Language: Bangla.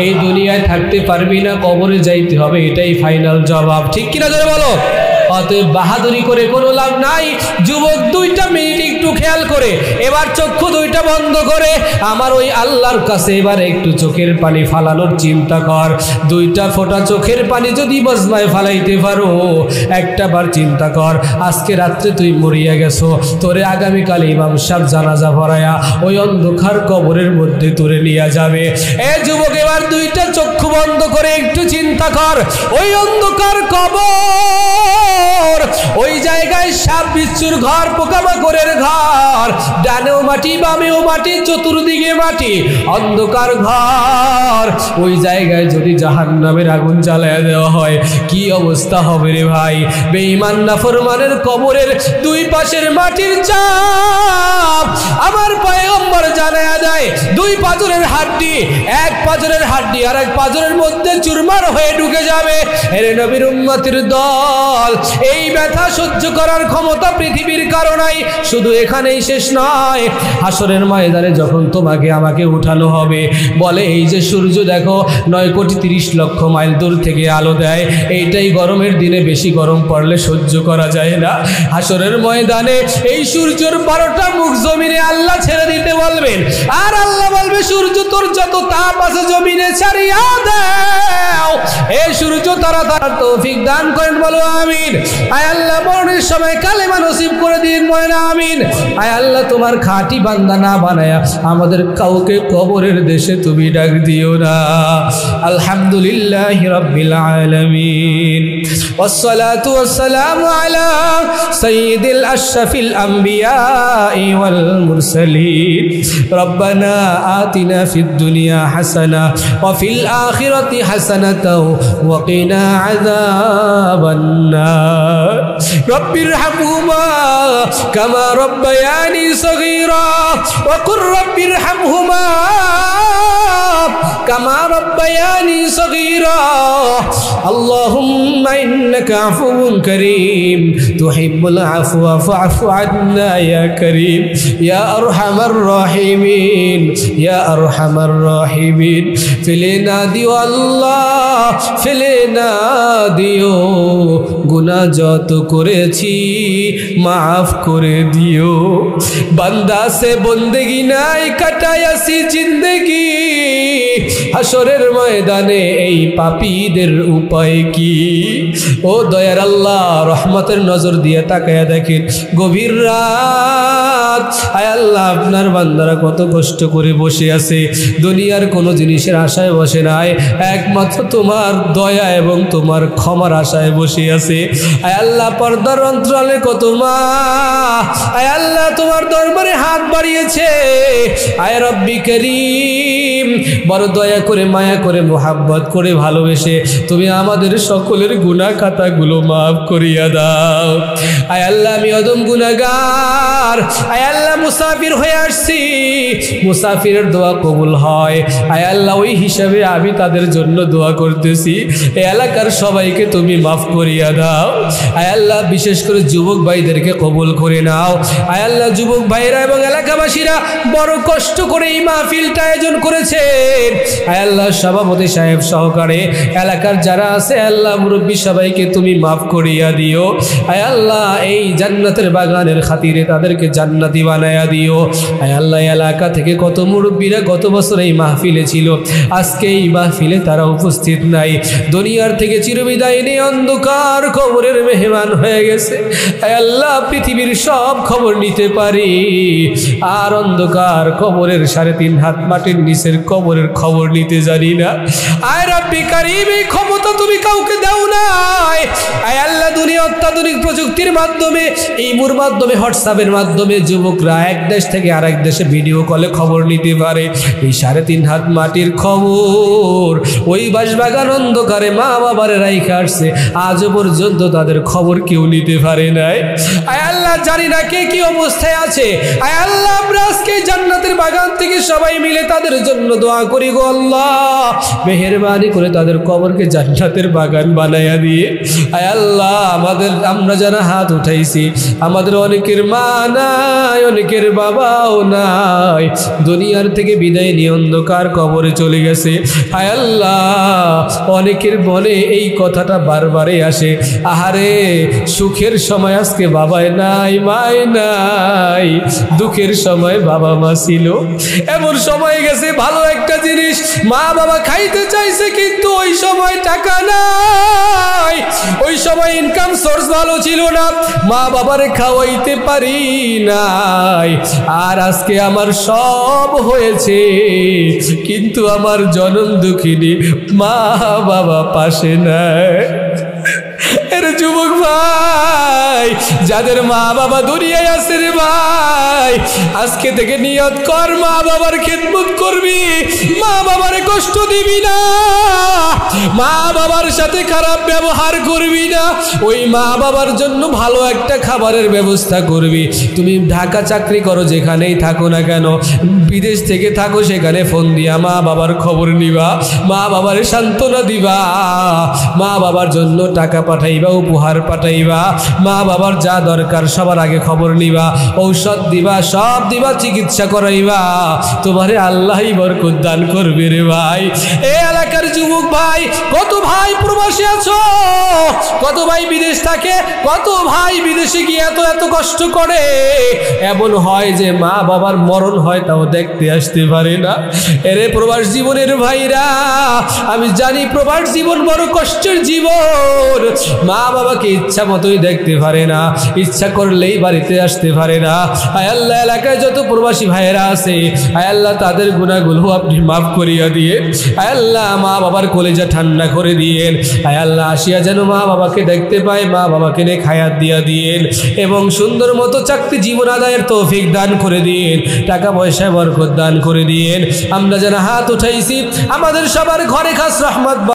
এই দুনিয়ায় থাকতে পারবি না, কবরে যাইতে হবে, এটাই ফাইনাল জবাব। ঠিক কিনা জোরে বলো। অতএব বাহাদুরি করে কোনো লাভ নাই। যুবক 2টা মিনিট একটু খেয়াল করে, এবার চক্ষু 2টা বন্ধ করে আমার ওই আল্লাহর কাছে এবার একটু চোখের পানি ফালানোর চিন্তা কর। 2টা ফোঁটা চোখের পানি যদি বজনায় ফালাইতে পারো, একটা বার চিন্তা কর, আজকে রাত্রে তুই মরিয়া গেছো, তোরে আগামীকাল ইমাম সাহেব জানাজা পড়ায়া ওই অন্ধকার কবরের মধ্যে তোরে নিয়ে যাবে। এ যুবক, এবার 2টা চক্ষু বন্ধ করে একটু চিন্তা কর, ওই অন্ধকার কবর, ওই জায়গায় সাপ বিচ্ছুর ঘর, পোকামাকড়ের ঘর, ডানেও মাটি বামেও মাটি, চতুর্দিকে মাটি, অন্ধকার ঘর। ওই জায়গায় যদি জাহান্নামের আগুন জ্বালায় দেওয়া হয়, কি অবস্থা হবে রে ভাই? বেঈমান নাফরমানের কবরের 2 পাশের মাটির চাপ আমার পয়গম্বর জানায়া দেয় 2 পাঁজরের হাড্ডি, এক পাঁজরের হাড্ডি আর এক পাঁজরের মধ্যে চুরমার হয়ে ঢুকে যাবে। এরে নবীর উম্মতের দল, এই ব্যথা সহ্য করার ক্ষমতা পৃথিবীর কারো নাই। শুধু এখানেই শেষ নয়, হাসরের ময়দানে যখন তোমাকে আমাকে উঠানো হবে, বলে এই যে সূর্য দেখো 9,30,00,000 মাইল দূর থেকে আলো দেয়, এইটাই গরমের দিনে বেশি গরম পড়লে সহ্য করা যায় না। হাসরের ময়দানে এই সূর্যের 12টা মুখ জমিনে আল্লাহ ছেড়ে দিতে বলবেন, আর আল্লাহ বলবে সূর্য তোর যত তাপ আছে জমিনে ছাড়িয়া দাও। এ সূর্য তাড়াতাড়ি তৌফিক দান করেন, বলো আমিন। আয় আল্লাহ মরণের সময় কালেমা নসিব করে দিন, বলেন আমিন। আয় আল্লাহ তোমার খাঁটি বান্দা না বানায়া আমাদের কাউকে কবরের দেশে তুমি ডাক দিও না। আলহামদুলিল্লাহি রাব্বিল আলামিন, والصلاة والسلام على سيد الأشرف الأنبياء والمرسلين ربنا آتنا في الدنيا حسنة وفي الآخرة حسنة وقنا عذاب النار رب ارحمهما كما ربياني صغيرا وقل رب ارحمهما كما ربياني صغيرا اللهم إنك عفو كريم تحب العفو فاعف عنا يا كريم يا أرحم الراحمين يا أرحم الراحمين فينا দিও আল্লাহ, ফেলে না দিও, গুনাহ যত করেছি মাফ করে দিও। বান্দা সে বন্দেগি নাই কাটায়াছি জিন্দেগি, হাসরের ময়দানে এই পাপীদের উপায় কি? ও দয়ার আল্লাহ, রহমতের নজর দিয়ে তাকায়া দেখেন, গভীর রাত, আয় আল্লাহ আপনার বান্দারা কত কষ্ট করে বসে আছে, দুনিয়ার কোনো জিনিসের আশায় বসে নাই, একমাত্র তোমার দয়া এবং তোমার ক্ষমার আশায় বসে আছে। আয় আল্লাহ পর্দার অন্তরালে কত মা, আয় আল্লাহ তোমার দরবারে হাত বাড়িয়েছে। আয় রব্বি করিম, বড় দয়া করে মায়া করে মোহাব্বত করে ভালোবেসে তুমি আমাদের সকলের গুনাহ খাতাগুলো মাফ করিয়া দাও। আয় আল্লাহ আমি অদম গুনাহগার, আয় আল্লাহ মুসাফির হয়ে আসছি, মুসাফিরের দোয়া কবুল হয়। আয় আল্লাহ ওই হিসাবে আমি তাদের জন্য দোয়া করতেছি, এই এলাকার সবাইকে তুমি মাফ করিয়া দাও। আয় আল্লাহ বিশেষ করে যুবক ভাইদেরকে কবুল করে নাও। আয় আল্লাহ যুবক ভাইরা এবং এলাকাবাসীরা বড় কষ্ট করে এই মাহফিলটা আয়োজন করেছেন। আয় আল্লাহ সভাপতি সাহেব সহকারে এলাকার যারা আছে আল্লাহ মুরব্বী সবাইকে তুমি মাফ করিয়া দিও। আয় আল্লাহ এই জান্নাতের বাগানের খাতিরে তাদেরকে জান্নাতি বানায়া দিও। আয় আল্লাহ এলাকা থেকে কত মুরব্বীরা গত বছর এই মাহফিলে ছিল, আজকে এই মাহফিলে তারা উপস্থিত নাই, দুনিয়ার থেকে চিরবিদায় নিয়ে অন্ধকার কবরের মেহমান হয়ে গেছে। আয় আল্লাহ পৃথিবীর সব খবর নিতে পারি, আর অন্ধকার কবরের 3.5 হাত মাটির নিচের কবরের খবর নিতে জানি না। আয় রব্বি কারীম, এই ক্ষমতা তুমি কাউকে দাও নাই। আয় আল্লাহ দুনিয়া অত্যাধুনিক প্রযুক্তির মাধ্যমে, ইমুর মাধ্যমে, হোয়াটসঅ্যাপের মাধ্যমে যুবকরা এক দেশ থেকে আরেক দেশে ভিডিও কলে খবর নিতে পারে। এই 3.5 হাত মাটির খবর ওই বাসবাগান অন্ধকারে মা বাবারে রাইখা আসছে, আজও পর্যন্ত তাদের খবর কেউ নিতে পারে নাই। আয় আল্লাহ জানি না কে কি অবস্থায় আছে। আয় আল্লাহ আমরা আজকে জান্নাতের বাগান থেকে সবাই মিলে তাদের জন্য দোয়া করি গো আল্লাহ, মেহেরবানি করে তাদের কবরকে জান্নাতের বাগান বানায়া দিয়ে। আয় আল্লাহ, আমরা যারা হাত উঠাইছি, আমাদের অনেকের মা নাই, অনেকের বাবাও নাই, দুনিয়ার থেকে বিদায় নিয়ে অন্ধকার কবরে চলে গেছে। আয় আল্লাহ, অনেকের মনে এই কথাটা বারবারই আসে, আহারে সুখের সময় আজকে বাবাই নাই, মাই নাই, দুঃখের সময় বাবা মা ছিল। এমন সময় গেছে ভালো একটা জিনিস মা বাবা খাইতে চাইছে, কিন্তু ওই সময় টাকা নাই, ওই সময় ইনকাম সোর্স ভালো ছিল না, মা বাবারে খাওয়াইতে পারি নাই। আর আজকে আমার সব হয়েছে, কিন্তু আমার জনম দুঃখিনী মা বাবা পাশে নাই। এর যুবক ভাই, যাদের মা বাবা দুনিয়ায় আছে রে ভাই, আজকে থেকে নিয়ত কর মা বাবার খেদমত করবি, মা বাবারে কষ্ট দিবি না, মা বাবার সাথে খারাপ ব্যবহার করবি না, ওই মা বাবার জন্য ভালো একটা খাবারের ব্যবস্থা করবি। তুমি ঢাকা চাকরি করো, যেখানেই থাকো না কেন, বিদেশ থেকে থাকো, সেখানে ফোন দিয়া মা বাবার খবর নিবা, মা বাবারে সান্ত্বনা দিবা, মা বাবার জন্য টাকা পাঠাইবা, উপহার পাঠাইবা, মা বাবার যা দরকার সবার আগে খবর নিবা, ঔষধ দিবা, সব দিবা, চিকিৎসা করাইবা, তোমারে আল্লাহই বরকত দান করবে রে ভাই। এই এলাকার যুবক ভাই, কত ভাই প্রবাসী আছো, কত ভাই বিদেশ থাকে, কত ভাই বিদেশে গিয়ে এত এত কষ্ট করে, এমন হয় যে মা বাবার মরণ হয় তাও দেখতে আসতে পারে না। এরে প্রবাস জীবনের ভাইরা, আমি জানি প্রবাস জীবন বড় কষ্টের জীবন, মা বাবাকে ইচ্ছা মতোই দেখতে পারে না, ইচ্ছা করলেই বাড়িতে আসতে পারে না। আয় আল্লাহ, এলাকায় যত প্রবাসী ভাইয়েরা আছে, আয় আল্লাহ তাদের গুনাহগুলো আপনি মাফ করিয়া দিয়ে, আয় আল্লাহ মা বাবার কলেজা ঠান্ডা করে দিয়েন, আয় আল্লাহ আসিয়া যেন মা বাবাকে দেখতে পায়, মা বাবাকে নিয়ে খায়াত দিয়া দিয়েন, এবং সুন্দর মতো চাকরি জীবন আদায়ের তৌফিক দান করে দিয়েন, টাকা পয়সায় বরকত দান করে দিয়েন। আমরা যারা হাত উঠাইছি, আমাদের সবার ঘরে খাস রহমত